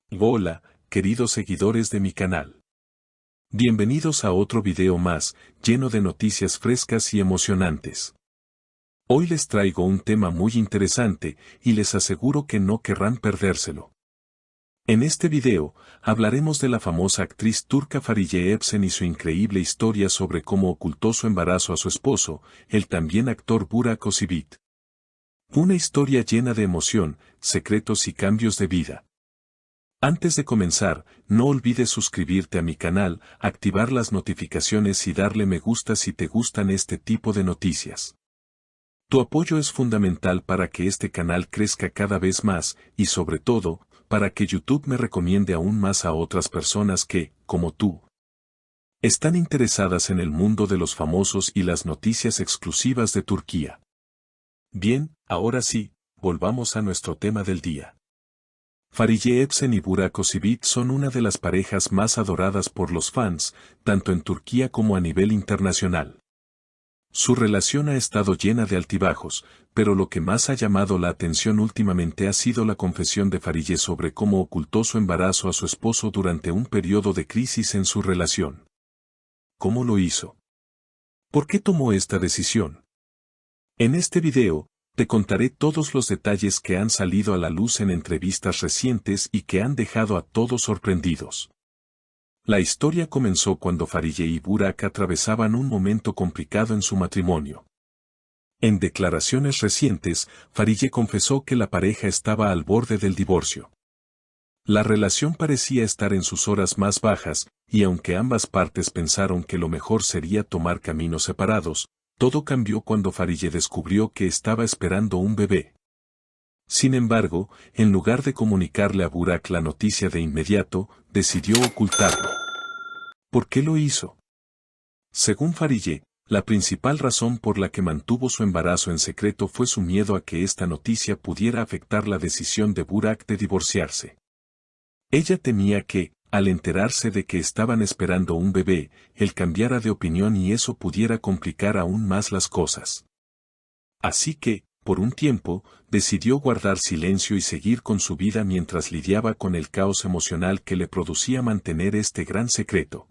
Hola, queridos seguidores de mi canal. Bienvenidos a otro video más, lleno de noticias frescas y emocionantes. Hoy les traigo un tema muy interesante, y les aseguro que no querrán perdérselo. En este video, hablaremos de la famosa actriz turca Fariye Evcen y su increíble historia sobre cómo ocultó su embarazo a su esposo, el también actor Burak Özçivit. Una historia llena de emoción, secretos y cambios de vida. Antes de comenzar, no olvides suscribirte a mi canal, activar las notificaciones y darle me gusta si te gustan este tipo de noticias. Tu apoyo es fundamental para que este canal crezca cada vez más y sobre todo, para que YouTube me recomiende aún más a otras personas que, como tú, están interesadas en el mundo de los famosos y las noticias exclusivas de Turquía. Bien, ahora sí, volvamos a nuestro tema del día. Fariye Evcen y Burak Özçivit son una de las parejas más adoradas por los fans, tanto en Turquía como a nivel internacional. Su relación ha estado llena de altibajos, pero lo que más ha llamado la atención últimamente ha sido la confesión de Fariye sobre cómo ocultó su embarazo a su esposo durante un periodo de crisis en su relación. ¿Cómo lo hizo? ¿Por qué tomó esta decisión? En este video, te contaré todos los detalles que han salido a la luz en entrevistas recientes y que han dejado a todos sorprendidos. La historia comenzó cuando Fariye y Burak atravesaban un momento complicado en su matrimonio. En declaraciones recientes, Fariye confesó que la pareja estaba al borde del divorcio. La relación parecía estar en sus horas más bajas, y aunque ambas partes pensaron que lo mejor sería tomar caminos separados, todo cambió cuando Fariye descubrió que estaba esperando un bebé. Sin embargo, en lugar de comunicarle a Burak la noticia de inmediato, decidió ocultarlo. ¿Por qué lo hizo? Según Fariye, la principal razón por la que mantuvo su embarazo en secreto fue su miedo a que esta noticia pudiera afectar la decisión de Burak de divorciarse. Ella temía que, al enterarse de que estaban esperando un bebé, él cambiara de opinión y eso pudiera complicar aún más las cosas. Así que, por un tiempo, decidió guardar silencio y seguir con su vida mientras lidiaba con el caos emocional que le producía mantener este gran secreto.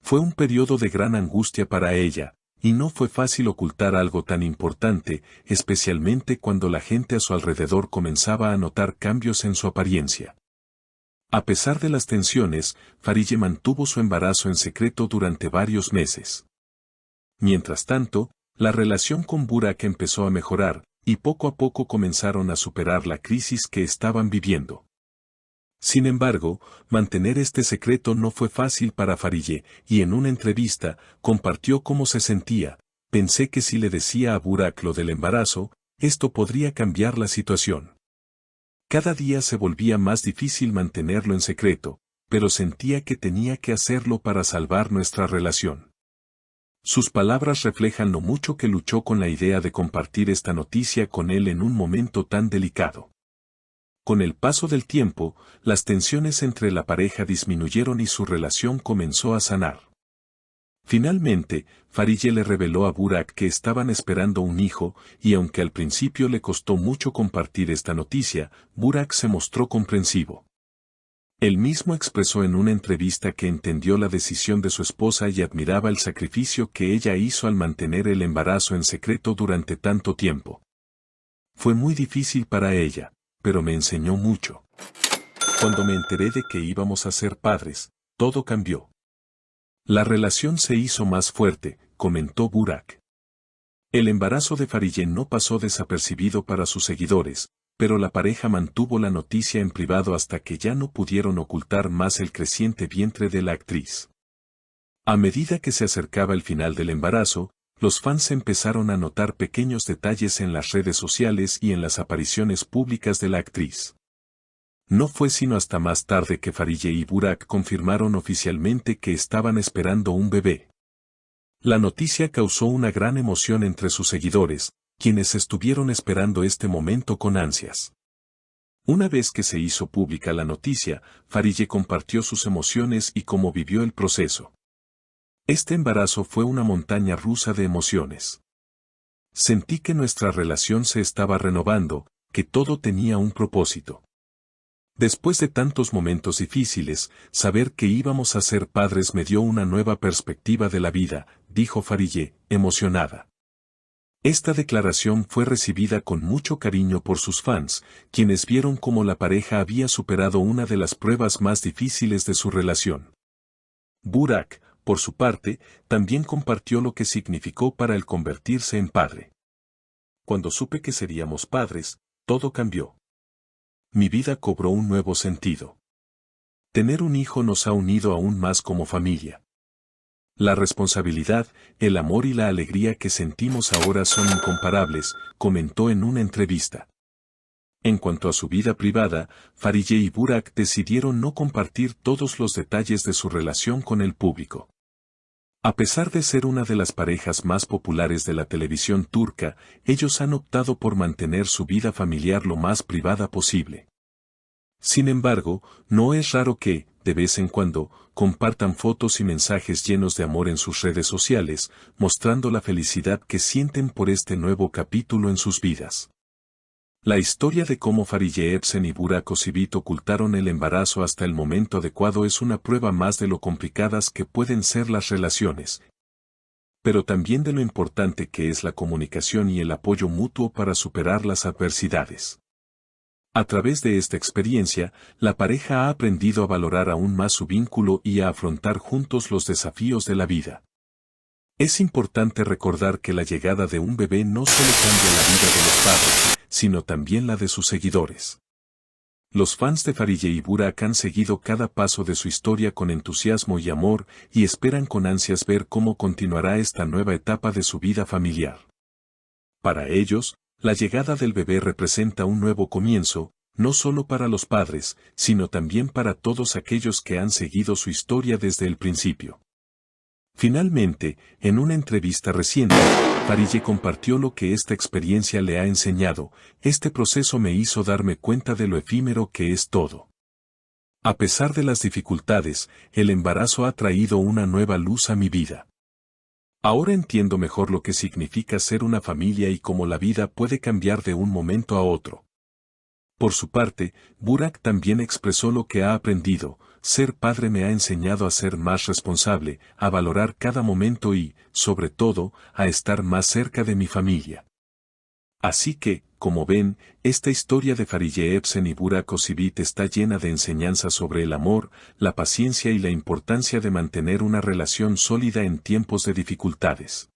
Fue un periodo de gran angustia para ella, y no fue fácil ocultar algo tan importante, especialmente cuando la gente a su alrededor comenzaba a notar cambios en su apariencia. A pesar de las tensiones, Fariye mantuvo su embarazo en secreto durante varios meses. Mientras tanto, la relación con Burak empezó a mejorar, y poco a poco comenzaron a superar la crisis que estaban viviendo. Sin embargo, mantener este secreto no fue fácil para Fariye, y en una entrevista, compartió cómo se sentía. Pensé que si le decía a Burak lo del embarazo, esto podría cambiar la situación. Cada día se volvía más difícil mantenerlo en secreto, pero sentía que tenía que hacerlo para salvar nuestra relación. Sus palabras reflejan lo mucho que luchó con la idea de compartir esta noticia con él en un momento tan delicado. Con el paso del tiempo, las tensiones entre la pareja disminuyeron y su relación comenzó a sanar. Finalmente, Fariye le reveló a Burak que estaban esperando un hijo, y aunque al principio le costó mucho compartir esta noticia, Burak se mostró comprensivo. Él mismo expresó en una entrevista que entendió la decisión de su esposa y admiraba el sacrificio que ella hizo al mantener el embarazo en secreto durante tanto tiempo. Fue muy difícil para ella, pero me enseñó mucho. Cuando me enteré de que íbamos a ser padres, todo cambió. La relación se hizo más fuerte, comentó Burak. El embarazo de Fariye no pasó desapercibido para sus seguidores, pero la pareja mantuvo la noticia en privado hasta que ya no pudieron ocultar más el creciente vientre de la actriz. A medida que se acercaba el final del embarazo, los fans empezaron a notar pequeños detalles en las redes sociales y en las apariciones públicas de la actriz. No fue sino hasta más tarde que Fariye y Burak confirmaron oficialmente que estaban esperando un bebé. La noticia causó una gran emoción entre sus seguidores, quienes estuvieron esperando este momento con ansias. Una vez que se hizo pública la noticia, Fariye compartió sus emociones y cómo vivió el proceso. Este embarazo fue una montaña rusa de emociones. Sentí que nuestra relación se estaba renovando, que todo tenía un propósito. Después de tantos momentos difíciles, saber que íbamos a ser padres me dio una nueva perspectiva de la vida, dijo Farideh, emocionada. Esta declaración fue recibida con mucho cariño por sus fans, quienes vieron cómo la pareja había superado una de las pruebas más difíciles de su relación. Burak, por su parte, también compartió lo que significó para él convertirse en padre. Cuando supe que seríamos padres, todo cambió. Mi vida cobró un nuevo sentido. Tener un hijo nos ha unido aún más como familia. La responsabilidad, el amor y la alegría que sentimos ahora son incomparables, comentó en una entrevista. En cuanto a su vida privada, Farideh y Burak decidieron no compartir todos los detalles de su relación con el público. A pesar de ser una de las parejas más populares de la televisión turca, ellos han optado por mantener su vida familiar lo más privada posible. Sin embargo, no es raro que, de vez en cuando, compartan fotos y mensajes llenos de amor en sus redes sociales, mostrando la felicidad que sienten por este nuevo capítulo en sus vidas. La historia de cómo Farideh Evcen y Burak Özçivit ocultaron el embarazo hasta el momento adecuado es una prueba más de lo complicadas que pueden ser las relaciones, pero también de lo importante que es la comunicación y el apoyo mutuo para superar las adversidades. A través de esta experiencia, la pareja ha aprendido a valorar aún más su vínculo y a afrontar juntos los desafíos de la vida. Es importante recordar que la llegada de un bebé no solo cambia la vida de los padres, sino también la de sus seguidores. Los fans de Farideh y Burak han seguido cada paso de su historia con entusiasmo y amor y esperan con ansias ver cómo continuará esta nueva etapa de su vida familiar. Para ellos, la llegada del bebé representa un nuevo comienzo, no solo para los padres, sino también para todos aquellos que han seguido su historia desde el principio. Finalmente, en una entrevista reciente, Farideh compartió lo que esta experiencia le ha enseñado: este proceso me hizo darme cuenta de lo efímero que es todo. A pesar de las dificultades, el embarazo ha traído una nueva luz a mi vida. Ahora entiendo mejor lo que significa ser una familia y cómo la vida puede cambiar de un momento a otro. Por su parte, Burak también expresó lo que ha aprendido: ser padre me ha enseñado a ser más responsable, a valorar cada momento y, sobre todo, a estar más cerca de mi familia. Así que, como ven, esta historia de Farideh Evcen y Burak Özçivit está llena de enseñanzas sobre el amor, la paciencia y la importancia de mantener una relación sólida en tiempos de dificultades.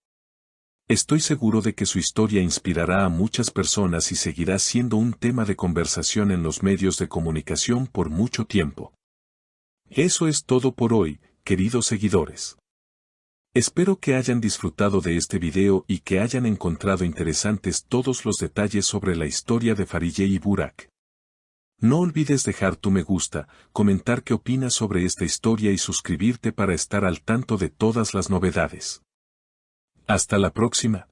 Estoy seguro de que su historia inspirará a muchas personas y seguirá siendo un tema de conversación en los medios de comunicación por mucho tiempo. Eso es todo por hoy, queridos seguidores. Espero que hayan disfrutado de este video y que hayan encontrado interesantes todos los detalles sobre la historia de Farideh y Burak. No olvides dejar tu me gusta, comentar qué opinas sobre esta historia y suscribirte para estar al tanto de todas las novedades. Hasta la próxima.